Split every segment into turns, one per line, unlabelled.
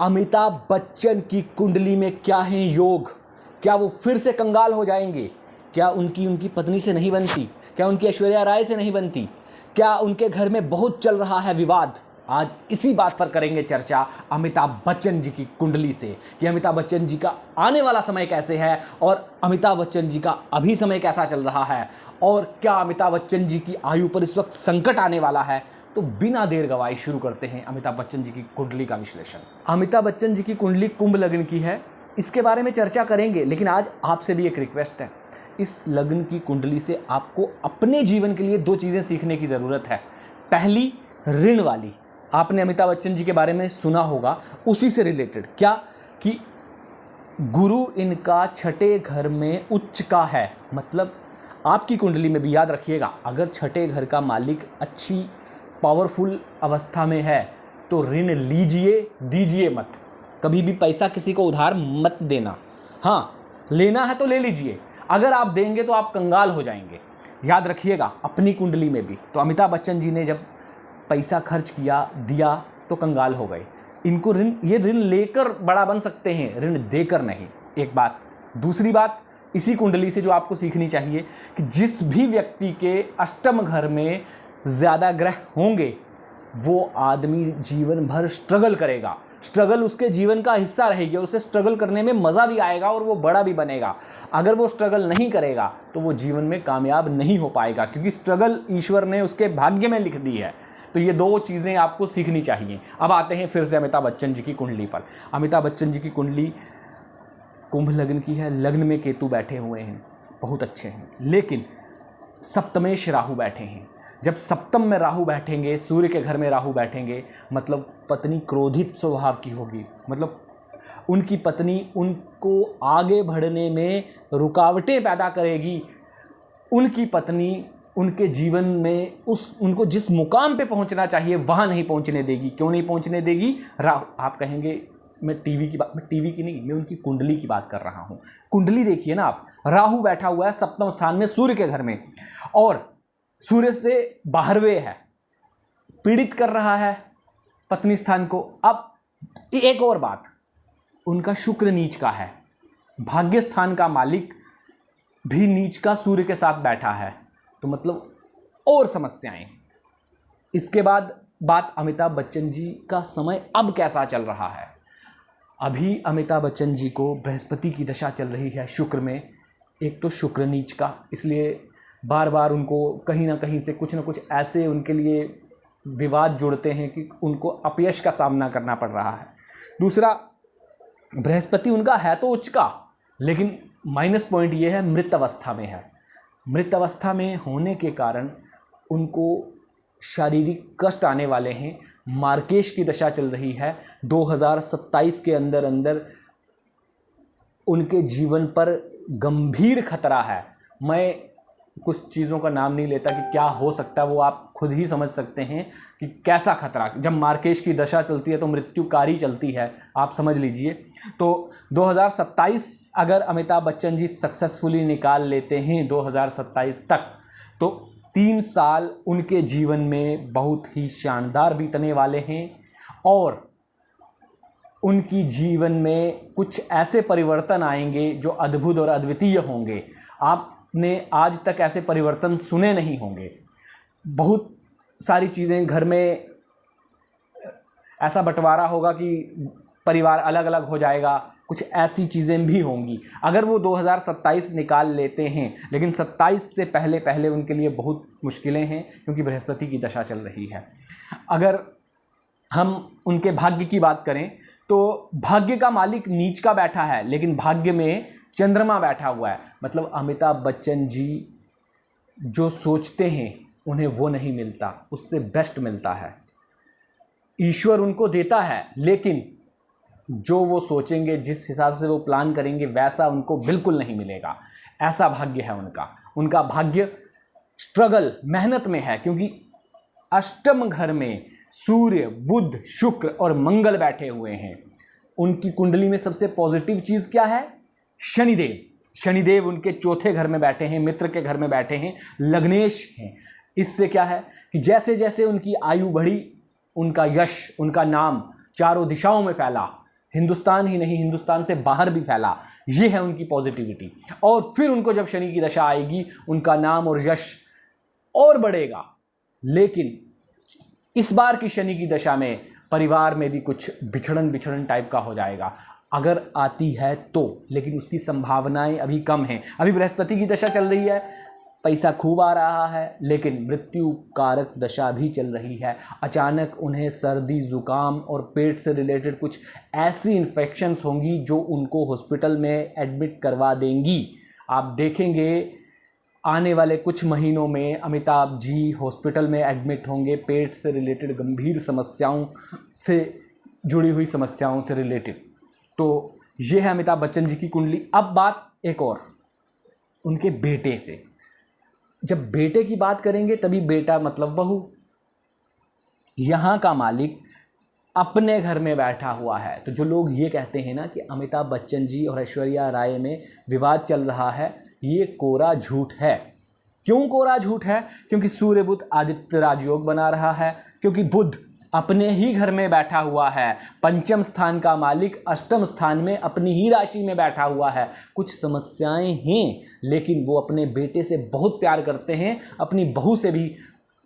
अमिताभ बच्चन की कुंडली में क्या है योग? क्या वो फिर से कंगाल हो जाएंगे? क्या उनकी पत्नी से नहीं बनती? क्या उनकी ऐश्वर्या राय से नहीं बनती? क्या उनके घर में बहुत चल रहा है विवाद? आज इसी बात पर करेंगे चर्चा अमिताभ बच्चन जी की कुंडली से कि अमिताभ बच्चन जी का आने वाला समय कैसे है और अमिताभ बच्चन जी का अभी समय कैसा चल रहा है और क्या अमिताभ बच्चन जी की आयु पर इस वक्त संकट आने वाला है। तो बिना देर गवाए शुरू करते हैं अमिताभ बच्चन जी की कुंडली का विश्लेषण। अमिताभ बच्चन जी की कुंडली कुंभ लग्न की है, इसके बारे में चर्चा करेंगे, लेकिन आज आपसे भी एक रिक्वेस्ट है। इस लग्न की कुंडली से आपको अपने जीवन के लिए दो चीज़ें सीखने की ज़रूरत है। पहली, ऋण वाली। आपने अमिताभ बच्चन जी के बारे में सुना होगा, उसी से रिलेटेड क्या कि गुरु इनका छठे घर में उच्च का है। मतलब आपकी कुंडली में भी याद रखिएगा, अगर छठे घर का मालिक अच्छी पावरफुल अवस्था में है तो ऋण लीजिए, दीजिए मत। कभी भी पैसा किसी को उधार मत देना। हाँ, लेना है तो ले लीजिए, अगर आप देंगे तो आप कंगाल हो जाएंगे। याद रखिएगा अपनी कुंडली में भी। तो अमिताभ बच्चन जी ने जब पैसा खर्च किया, दिया तो कंगाल हो गए। इनको ये ऋण लेकर बड़ा बन सकते हैं, ऋण देकर नहीं। एक बात। दूसरी बात, इसी कुंडली से जो आपको सीखनी चाहिए कि जिस भी व्यक्ति के अष्टम घर में ज़्यादा ग्रह होंगे वो आदमी जीवन भर स्ट्रगल करेगा। स्ट्रगल उसके जीवन का हिस्सा रहेगी और उसे स्ट्रगल करने में मज़ा भी आएगा और वो बड़ा भी बनेगा। अगर वो स्ट्रगल नहीं करेगा तो वो जीवन में कामयाब नहीं हो पाएगा, क्योंकि स्ट्रगल ईश्वर ने उसके भाग्य में लिख दी है। तो ये दो चीज़ें आपको सीखनी चाहिए। अब आते हैं फिर से अमिताभ बच्चन जी की कुंडली पर। अमिताभ बच्चन जी की कुंडली कुंभ लग्न की है। लग्न में केतु बैठे हुए हैं, बहुत अच्छे हैं, लेकिन सप्तमेश राहु बैठे हैं। जब सप्तम में राहु बैठेंगे, सूर्य के घर में राहु बैठेंगे, मतलब पत्नी क्रोधित स्वभाव की होगी। मतलब उनकी पत्नी उनको आगे बढ़ने में रुकावटें पैदा करेगी। उनकी पत्नी उनके जीवन में उनको जिस मुकाम पे पहुंचना चाहिए वहाँ नहीं पहुंचने देगी। क्यों नहीं पहुंचने देगी? राहु। आप कहेंगे मैं टीवी की नहीं, मैं उनकी कुंडली की बात कर रहा हूँ। कुंडली देखिए ना आप, राहु बैठा हुआ है सप्तम स्थान में सूर्य के घर में और सूर्य से 12वें है, पीड़ित कर रहा है पत्नी स्थान को। अब एक और बात, उनका शुक्र नीच का है, भाग्य स्थान का मालिक भी नीच का सूर्य के साथ बैठा है, तो मतलब और समस्याएं। इसके बाद बात अमिताभ बच्चन जी का समय अब कैसा चल रहा है। अभी अमिताभ बच्चन जी को बृहस्पति की दशा चल रही है शुक्र में। एक तो शुक्र नीच का, इसलिए बार बार उनको कहीं ना कहीं से कुछ ना कुछ ऐसे उनके लिए विवाद जुड़ते हैं कि उनको अपयश का सामना करना पड़ रहा है। दूसरा, बृहस्पति उनका है तो उच्च का, लेकिन माइनस पॉइंट ये है मृत अवस्था में है। मृत अवस्था में होने के कारण उनको शारीरिक कष्ट आने वाले हैं। मार्केश की दशा चल रही है। 2027 के अंदर उनके जीवन पर गंभीर खतरा है। मैं कुछ चीज़ों का नाम नहीं लेता कि क्या हो सकता है, वो आप खुद ही समझ सकते हैं कि कैसा खतरा। जब मार्केश की दशा चलती है तो मृत्युकारी चलती है, आप समझ लीजिए। तो 2027 अगर अमिताभ बच्चन जी सक्सेसफुली निकाल लेते हैं 2027 तक, तो 3 साल उनके जीवन में बहुत ही शानदार बीतने वाले हैं और उनकी जीवन में कुछ ऐसे परिवर्तन आएंगे जो अद्भुत और अद्वितीय होंगे। आपने आज तक ऐसे परिवर्तन सुने नहीं होंगे। बहुत सारी चीज़ें घर में ऐसा बंटवारा होगा कि परिवार अलग अलग हो जाएगा, कुछ ऐसी चीज़ें भी होंगी अगर वो 2027 निकाल लेते हैं। लेकिन 27 से पहले पहले उनके लिए बहुत मुश्किलें हैं, क्योंकि बृहस्पति की दशा चल रही है। अगर हम उनके भाग्य की बात करें तो भाग्य का मालिक नीच का बैठा है, लेकिन भाग्य में चंद्रमा बैठा हुआ है। मतलब अमिताभ बच्चन जी जो सोचते हैं उन्हें वो नहीं मिलता, उससे बेस्ट मिलता है। ईश्वर उनको देता है, लेकिन जो वो सोचेंगे, जिस हिसाब से वो प्लान करेंगे, वैसा उनको बिल्कुल नहीं मिलेगा। ऐसा भाग्य है उनका। उनका भाग्य स्ट्रगल, मेहनत में है, क्योंकि अष्टम घर में सूर्य, बुध, शुक्र और मंगल बैठे हुए हैं। उनकी कुंडली में सबसे पॉजिटिव चीज़ क्या है? शनिदेव। शनिदेव उनके चौथे घर में बैठे हैं, मित्र के घर में बैठे हैं, लग्नेश हैं। इससे क्या है कि जैसे जैसे उनकी आयु बढ़ी, उनका यश, उनका नाम चारों दिशाओं में फैला। हिंदुस्तान ही नहीं, हिंदुस्तान से बाहर भी फैला। ये है उनकी पॉजिटिविटी। और फिर उनको जब शनि की दशा आएगी, उनका नाम और यश और बढ़ेगा। लेकिन इस बार की शनि की दशा में परिवार में भी कुछ बिछड़न टाइप का हो जाएगा, अगर आती है तो। लेकिन उसकी संभावनाएं अभी कम हैं। अभी बृहस्पति की दशा चल रही है, पैसा खूब आ रहा है, लेकिन मृत्यु कारक दशा भी चल रही है। अचानक उन्हें सर्दी, जुकाम और पेट से रिलेटेड कुछ ऐसी इन्फेक्शंस होंगी जो उनको हॉस्पिटल में एडमिट करवा देंगी। आप देखेंगे आने वाले कुछ महीनों में अमिताभ जी हॉस्पिटल में एडमिट होंगे, पेट से रिलेटेड गंभीर समस्याओं से जुड़ी हुई समस्याओं से रिलेटेड। तो ये है अमिताभ बच्चन जी की कुंडली। अब बात एक और उनके बेटे से। जब बेटे की बात करेंगे तभी बेटा मतलब बहू। यहाँ का मालिक अपने घर में बैठा हुआ है। तो जो लोग ये कहते हैं ना कि अमिताभ बच्चन जी और ऐश्वर्या राय में विवाद चल रहा है, ये कोरा झूठ है। क्यों कोरा झूठ है? क्योंकि सूर्य बुध आदित्य राजयोग बना रहा है, क्योंकि बुध अपने ही घर में बैठा हुआ है। पंचम स्थान का मालिक अष्टम स्थान में अपनी ही राशि में बैठा हुआ है। कुछ समस्याएं हैं, लेकिन वो अपने बेटे से बहुत प्यार करते हैं, अपनी बहू से भी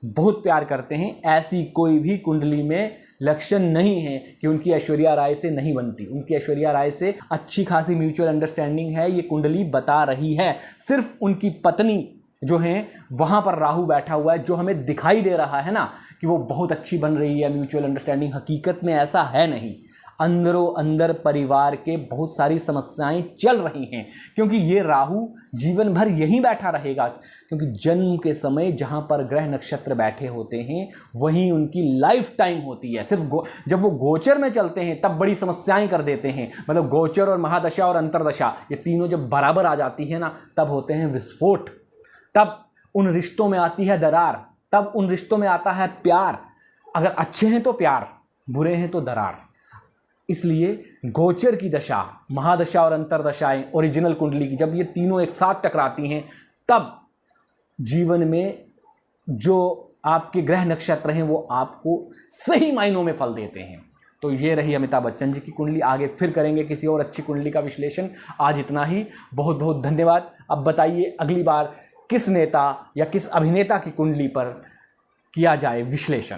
बहुत प्यार करते हैं। ऐसी कोई भी कुंडली में लक्षण नहीं है कि उनकी ऐश्वर्या राय से नहीं बनती। उनकी ऐश्वर्या राय से अच्छी खासी म्यूचुअल अंडरस्टैंडिंग है, ये कुंडली बता रही है। सिर्फ उनकी पत्नी जो है वहाँ पर राहु बैठा हुआ है, जो हमें दिखाई दे रहा है ना कि वो बहुत अच्छी बन रही है म्यूचुअल अंडरस्टैंडिंग, हकीकत में ऐसा है नहीं। अंदरों अंदर परिवार के बहुत सारी समस्याएं चल रही हैं, क्योंकि ये राहु जीवन भर यहीं बैठा रहेगा। क्योंकि जन्म के समय जहां पर ग्रह नक्षत्र बैठे होते हैं वहीं उनकी लाइफ टाइम होती है। सिर्फ जब वो गोचर में चलते हैं तब बड़ी समस्याएं कर देते हैं। मतलब गोचर और महादशा और अंतरदशा ये तीनों जब बराबर आ जाती है ना, तब होते हैं विस्फोट। तब उन रिश्तों में आती है दरार, तब उन रिश्तों में आता है प्यार। अगर अच्छे हैं तो प्यार, बुरे हैं तो दरार। इसलिए गोचर की दशा, महादशा और अंतरदशाएं, ओरिजिनल कुंडली की जब ये तीनों एक साथ टकराती हैं, तब जीवन में जो आपके ग्रह नक्षत्र हैं वो आपको सही मायनों में फल देते हैं। तो ये रही अमिताभ बच्चन जी की कुंडली। आगे फिर करेंगे किसी और अच्छी कुंडली का विश्लेषण। आज इतना ही, बहुत बहुत धन्यवाद। अब बताइए अगली बार किस नेता या किस अभिनेता की कुंडली पर किया जाए विश्लेषण।